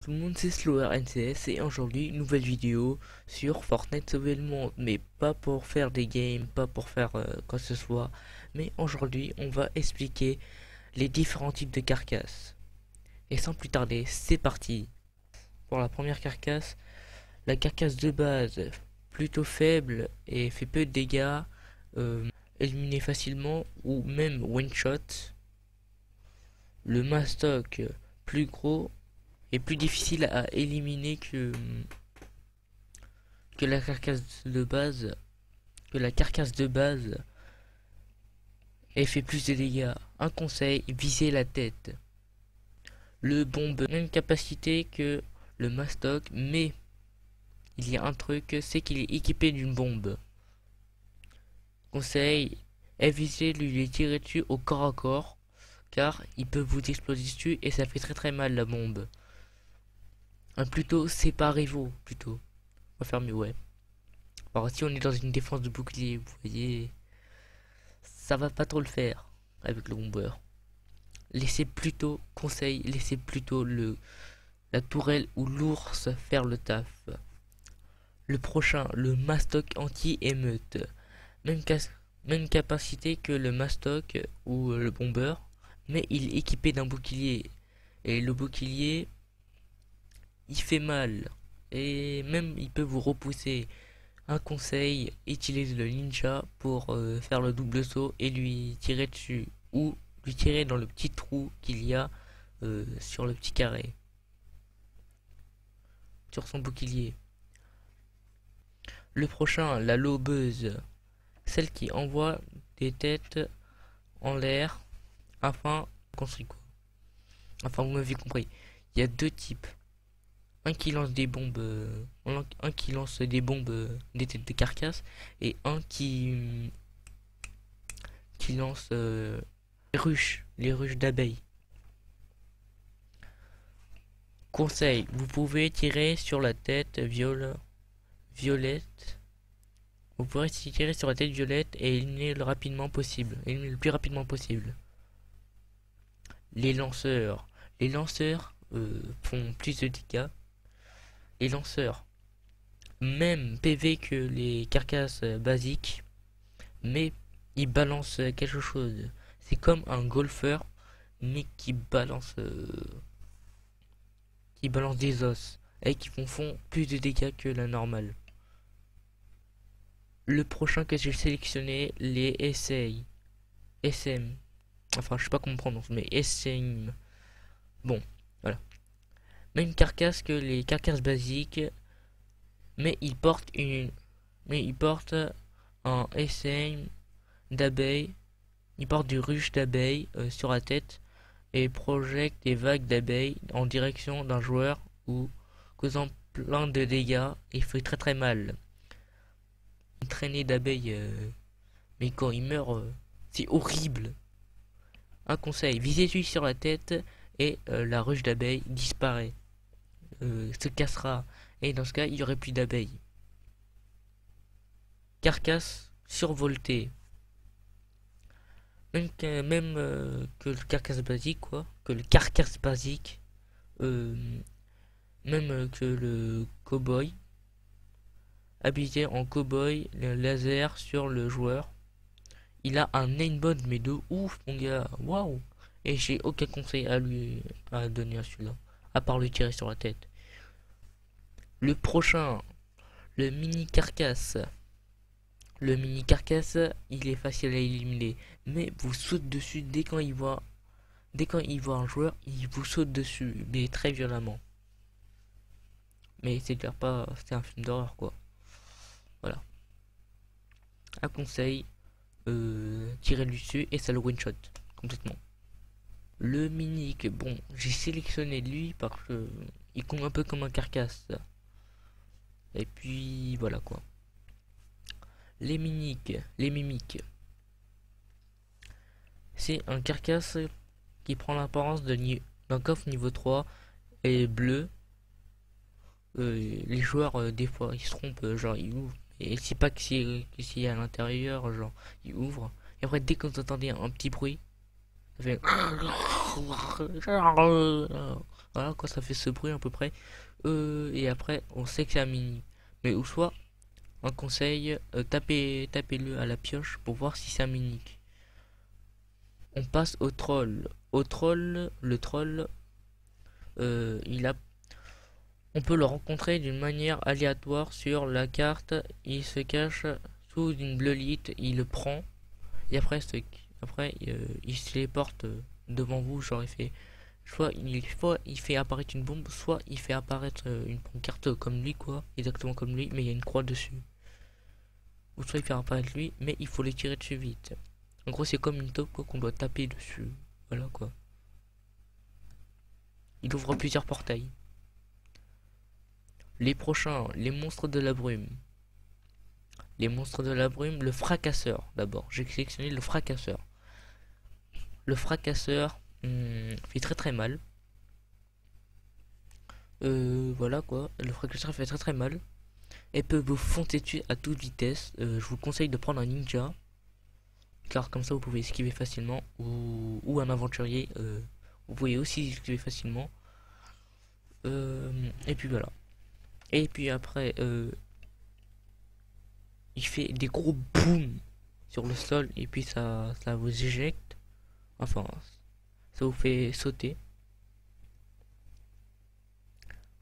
Tout le monde c'est Slower NCS et aujourd'hui une nouvelle vidéo sur Fortnite Sauver le monde, mais pas pour faire des games, pas pour faire quoi que ce soit, mais aujourd'hui on va expliquer les différents types de carcasses. Et sans plus tarder, c'est parti. Pour la première carcasse, la carcasse de base, plutôt faible et fait peu de dégâts, éliminée facilement ou même one shot. Le mastoc, plus gros et plus difficile à éliminer que la carcasse de base, que la carcasse de base et fait plus de dégâts. Un conseil, visez la tête. Le bombe, même capacité que le mastoc, mais il y a un truc, c'est qu'il est équipé d'une bombe. Conseil, évitez de lui tirer dessus au corps à corps, car il peut vous exploser dessus et ça fait très mal la bombe. Plutôt séparez-vous, plutôt. On va faire mieux, ouais. Alors si on est dans une défense de bouclier, vous voyez, ça va pas trop le faire avec le bomber. Laissez plutôt, conseil, laissez plutôt la tourelle ou l'ours faire le taf. Le prochain, le mastoc anti-émeute. Même, même capacité que le mastoc ou le bomber, mais il est équipé d'un bouclier. Et le bouclier, il fait mal. Et même il peut vous repousser. Un conseil, utilise le ninja pour faire le double saut et lui tirer dessus. Ou lui tirer dans le petit trou qu'il y a sur le petit carré. Sur son bouclier. Le prochain, la lobeuse. Celle qui envoie des têtes en l'air afin construire quoi. Enfin vous m'avez compris. Il y a deux types. Un qui lance des bombes, des têtes de carcasse, et un qui lance les ruches d'abeilles. Conseil, vous pouvez tirer sur la tête violette. Vous pourrez tirer sur la tête violette et éliminer éliminer le plus rapidement possible. Les lanceurs. Les lanceurs font plus de dégâts. Les lanceurs, même PV que les carcasses basiques, mais ils balancent quelque chose. C'est comme un golfeur, mais qui balance des os et qui font plus de dégâts que la normale. Le prochain que j'ai sélectionné, les SM. Enfin, je sais pas comment on prononce, mais SM. Bon, voilà. Même carcasse que les carcasses basiques, mais il porte un SM d'abeille. Il porte du ruche d'abeille sur la tête et projette des vagues d'abeilles en direction d'un joueur ou causant plein de dégâts. Il fait très mal. Une traînée d'abeilles, mais quand il meurt, c'est horrible. Un conseil, visez-lui sur la tête et la ruche d'abeilles disparaît, se cassera. Et dans ce cas, il n'y aurait plus d'abeilles. Carcasse survoltée. Que le carcasse basique, quoi. Que le carcasse basique. Euh, même que le cowboy. Habillé en cowboy, le laser sur le joueur. Il a un aimbot, mais de ouf, mon gars. Waouh! Et j'ai aucun conseil à donner à celui-là. À part lui tirer sur la tête. Le prochain, le mini carcasse. Le mini carcasse, il est facile à éliminer, mais vous sautez dessus dès quand il voit un joueur, il vous saute dessus, mais très violemment. Mais c'est clair pas, c'est un film d'horreur quoi. Voilà. Un conseil, tirez dessus et ça le one shot complètement. Le minique, bon, j'ai sélectionné lui parce que il compte un peu comme un carcasse. Et puis voilà quoi. Les mimiques. C'est un carcasse qui prend l'apparence d'un coffre niveau 3 et bleu. Les joueurs, des fois, ils se trompent, genre ils ouvrent. Et c'est pas que c'est à l'intérieur, genre ils ouvrent. Et après, dès que vous entendez un petit bruit, ça fait. Voilà quoi, ça fait ce bruit à peu près. Et après, on sait que c'est un mini. Mais ou soit, un conseil, tapez-le à la pioche pour voir si c'est un mini. On passe au troll. Au troll, le troll, il a, on peut le rencontrer d'une manière aléatoire sur la carte. Il se cache sous une bleulite, il le prend et il se téléporte devant vous. Genre soit il fait apparaître une bombe, soit il fait apparaître une pancarte comme lui quoi, exactement comme lui, mais il y a une croix dessus. Ou soit il fait apparaître lui, mais il faut les tirer dessus vite. En gros, c'est comme une taupe quoi qu'on doit taper dessus. Voilà quoi. Il ouvre plusieurs portails. Les prochains, les monstres de la brume. Les monstres de la brume, le fracasseur d'abord. J'ai sélectionné le fracasseur. Le fracasseur fait très très mal. Voilà quoi. Le fracasseur fait très très mal. Et peut vous foncer dessus à toute vitesse. Je vous conseille de prendre un ninja. Car comme ça vous pouvez esquiver facilement. Ou un aventurier. Vous pouvez aussi esquiver facilement. Et puis voilà. Et puis après, il fait des gros boum sur le sol. Et puis ça vous éjecte. Enfin, ça vous fait sauter.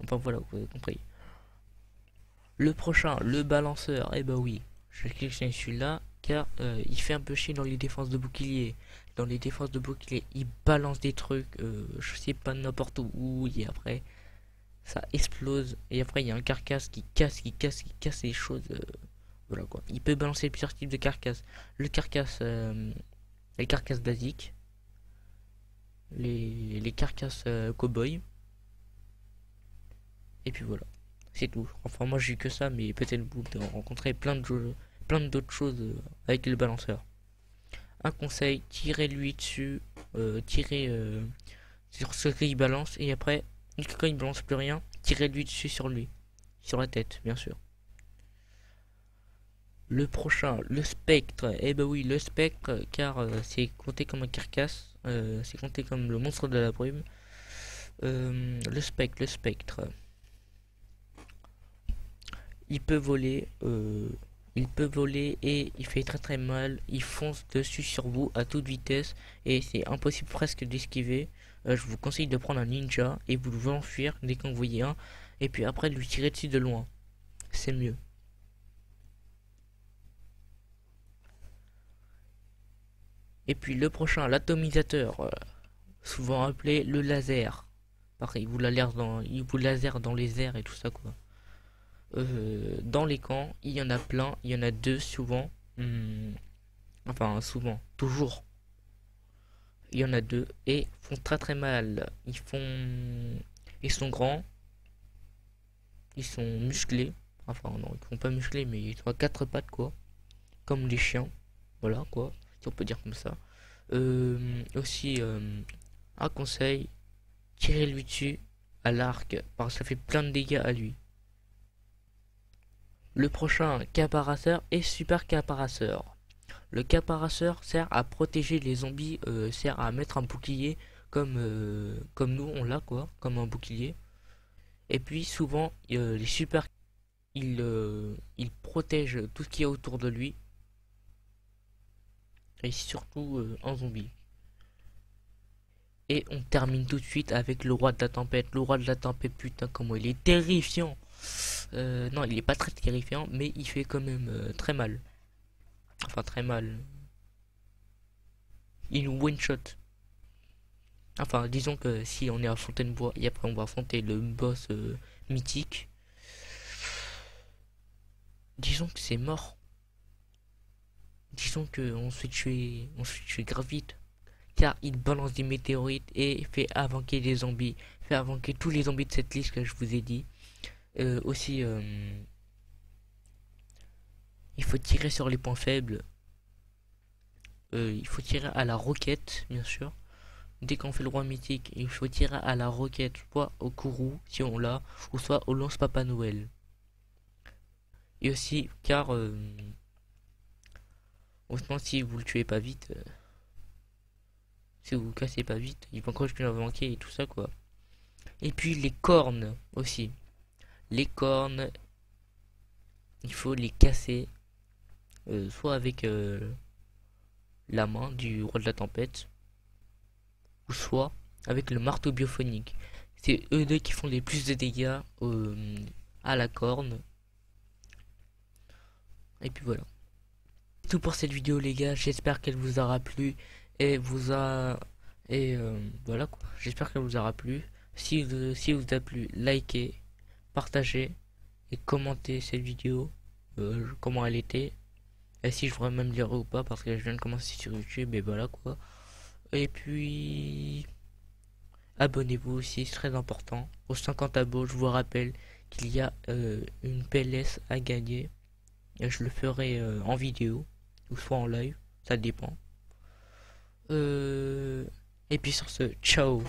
Enfin voilà, vous avez compris. Le prochain, le balanceur. Eh ben oui, je clique sur celui-là. Car il fait un peu chier dans les défenses de bouclier. Dans les défenses de bouclier, il balance des trucs. Je sais pas n'importe où. Et après, ça explose. Et après, il y a un carcasse qui casse les choses. Voilà quoi. Il peut balancer plusieurs types de carcasses. Le carcasse, les carcasses basiques. Les carcasses cow-boy. Et puis voilà. C'est tout. Enfin, moi j'ai eu que ça, mais peut-être vous de rencontrer plein d'autres choses avec le balanceur. Un conseil, tirez-lui dessus, tirez sur ce qu'il balance, et après, quand il balance plus rien, tirez-lui dessus sur lui. Sur la tête, bien sûr. Le prochain, le spectre. Eh ben oui, le spectre, car c'est compté comme un carcasse, c'est compté comme le monstre de la brume. Le spectre. Il peut voler, et il fait très très mal. Il fonce dessus sur vous à toute vitesse et c'est impossible presque d'esquiver. Je vous conseille de prendre un ninja et vous devez enfuir dès qu'on voyez un. Et puis après lui tirer dessus de loin. C'est mieux. Et puis le prochain, l'atomisateur, souvent appelé le laser. Pareil, il vous laser dans les airs et tout ça quoi. Dans les camps, il y en a plein, il y en a deux souvent. Enfin, souvent, toujours. Il y en a deux et font très très mal. Ils sont grands, ils sont musclés. Enfin, non, ils sont pas musclés, mais ils sont à quatre pattes quoi, comme les chiens. Voilà quoi, si on peut dire comme ça. Aussi, un conseil, tirez-lui dessus à l'arc, parce que ça fait plein de dégâts à lui. Le prochain, caparasseur et super caparasseur. Le caparasseur sert à protéger les zombies, sert à mettre un bouclier comme nous on l'a quoi, comme un bouclier. Et puis souvent les super il protège tout ce qui est autour de lui et surtout un zombie. Et on termine tout de suite avec le roi de la tempête. Le roi de la tempête, putain comment il est terrifiant. Non, il est pas très terrifiant, mais il fait quand même très mal. Enfin très mal. Il nous one shot. Enfin, disons que si on est à Fontainebleau et après on va affronter le boss mythique, disons que c'est mort. Disons que on se fait tuer grave vite. Car il balance des météorites et fait avanquer des zombies. Fait avanquer tous les zombies de cette liste que je vous ai dit. Aussi, il faut tirer sur les points faibles. Il faut tirer à la roquette, bien sûr. Dès qu'on fait le roi mythique, il faut tirer à la roquette, soit au courroux, si on l'a, ou soit au lance Papa Noël. Et aussi, car, honnêtement, si vous le tuez pas vite, si vous vous cassez pas vite, il va continuer à manquer et tout ça, quoi. Et puis les cornes aussi. Les cornes, il faut les casser, soit avec la main du roi de la tempête, ou soit avec le marteau biophonique. C'est eux deux qui font les plus de dégâts à la corne. Et puis voilà. C'est tout pour cette vidéo les gars, j'espère qu'elle vous aura plu et voilà quoi. J'espère qu'elle vous aura plu. Si vous a plu, likez, partagez et commentez cette vidéo, comment elle était. Et si je pourrais même dire ou pas parce que je viens de commencer sur YouTube et voilà quoi. Et puis abonnez-vous aussi, c'est très important. Aux 50 abos, je vous rappelle qu'il y a une PLS à gagner. Et je le ferai en vidéo ou soit en live, ça dépend. Et puis sur ce, ciao.